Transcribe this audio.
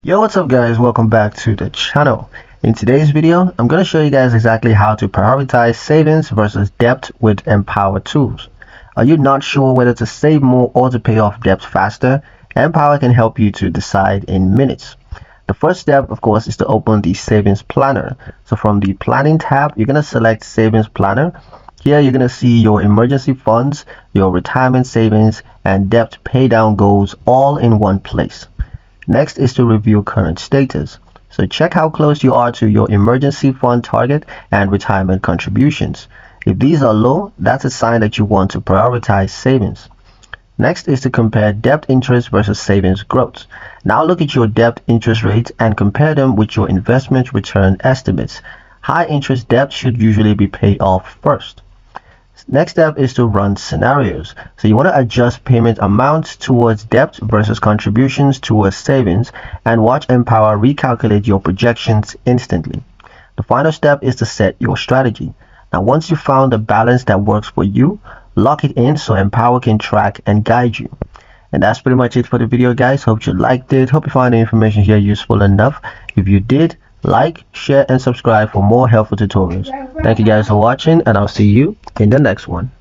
Yo, what's up guys, welcome back to the channel. In today's video I'm going to show you guys exactly how to prioritize savings versus debt with Empower tools. Are you not sure whether to save more or to pay off debt faster? Empower can help you to decide in minutes. The first step, of course, is to open the savings planner. So from the planning tab, you're going to select savings planner. Here you're going to see your emergency funds, your retirement savings, and debt pay down goals all in one place. Next is to review current status. So check how close you are to your emergency fund target and retirement contributions. If these are low, that's a sign that you want to prioritize savings. Next is to compare debt interest versus savings growth. Now look at your debt interest rates and compare them with your investment return estimates. High interest debt should usually be paid off first. Next step is to run scenarios. So you want to adjust payment amounts towards debt versus contributions towards savings, and watch Empower recalculate your projections instantly. The final step is to set your strategy. Now once you've found a balance that works for you, lock it in so Empower can track and guide you. And that's pretty much it for the video guys. Hope you liked it. Hope you found the information here useful enough. If you did, like, share and subscribe for more helpful tutorials. Thank you guys for watching, and I'll see you in the next one.